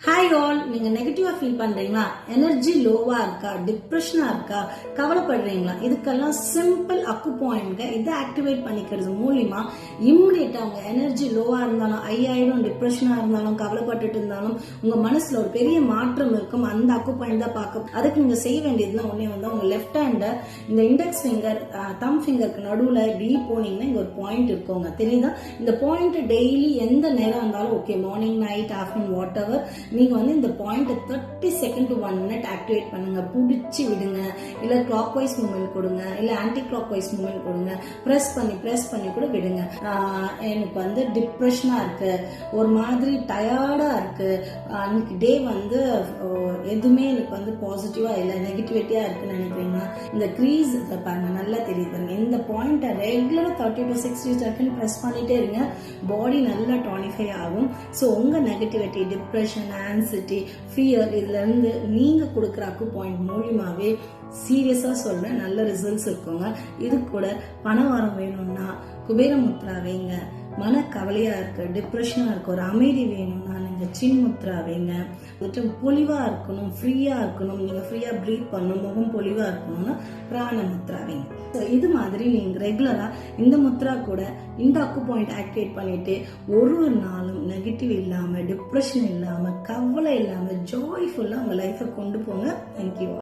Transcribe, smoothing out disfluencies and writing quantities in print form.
Hi all, நீங்க நெகட்டிவா feel பண்றீங்களா? எனர்ஜி லோவா இருக்கா? டிப்ரெஷனா இருக்கா? கவலைப்படுறீங்களா? இதுக்கெல்லாம் சிம்பிள் அக்கு பாயிண்ட். இதை ஆக்டிவேட் பண்ணிக்கிறது மூலியமா இம்மிடியேட்டா உங்க எனர்ஜி லோவா இருந்தாலும், ஐயாயிடும், டிப்ரெஷனா இருந்தாலும், கவலைப்பட்டுட்டு இருந்தாலும் உங்க மனசுல ஒரு பெரிய மாற்றம் இருக்கும். அந்த அக்கு பாயிண்ட் தான் பார்க்க. அதுக்கு நீங்க செய்ய வேண்டியதுலாம் ஒன்னே வந்து உங்க லெஃப்ட் ஹேண்ட இந்த இண்டெக்ஸ் ஃபிங்கர், தம் ஃபிங்கருக்கு நடுவுல இப்படி போனீங்கன்னா இங்க ஒரு பாயிண்ட் இருக்குங்க, தெரியுதா? இந்த பாயிண்ட் டெய்லி எந்த நேரம் இருந்தாலும் okay, morning, night, afternoon, whatever, நீங்க வந்து இந்த point 30 second to 1 minute activate பண்ணுங்க. புடிச்சு விடுங்க, இல்ல கிளாக் வைஸ் மூவ்மெண்ட் கொடுங்க, இல்ல ஆன்டி கிளாக் வைஸ் மூவ்மெண்ட் கொடுங்க. பிரஸ் பண்ணி கூட விடுங்க. எனக்கு வந்து டிப்ரெஷனா இருக்கு, ஒரு மாதிரி டயர்டா இருக்கு, அன்னைக்கு டே வந்து எதுவுமே எனக்கு வந்து பாசிட்டிவா இல்ல, நெகட்டிவிட்டியா இருக்குன்னு நினைக்கிறீங்கன்னா இந்த க்ரீஸ் பாருங்க, நல்லா தெரியுது பாருங்க. இந்த பாயிண்ட ரெகுலரா 30 to 60 செகண்ட் பிரஸ் பண்ணிட்டே இருங்க. பாடி நல்லா டானிஃபை ஆகும். ஸோ உங்க நெகட்டிவிட்டி, டிப்ரெஷன், ஆன்சிட்டி, ஃபியர், இதுல இருந்து நீங்க கொடுக்குற அக்கு பாயிண்ட் மூலியமாவே சீரியஸா சொல்றேன், நல்ல ரிசல்ட்ஸ் இருக்குங்க. இது கூட பணம் வரம் வேணும்னா குபேர முத்ரா வைங்க. மன கவலையா இருக்கு, டிப்ரெஷனா இருக்கு, ஒரு அமைதி வேணும்னா நீங்க சின் முத்ரா வைங்க. பொலிவா இருக்கணும், ஃப்ரீயா இருக்கணும், நீங்க ஃப்ரீயா பிரீத் பண்ணணும், முகம் பொலிவா இருக்கணும்னா பிராண முத்ரா வைங்க. இது மாதிரி நீங்க ரெகுலரா இந்த முத்ரா கூட இந்த அக்கு பாயிண்ட் ஆக்டிவேட் பண்ணிட்டு ஒரு நாளும் நெகட்டிவ் இல்லாம, டிப்ரெஷன் இல்லாம, கவலை இல்லாம, ஜாய்ஃபுல்லா உங்க லைஃபை கொண்டு போங்க. தேங்க்யூ.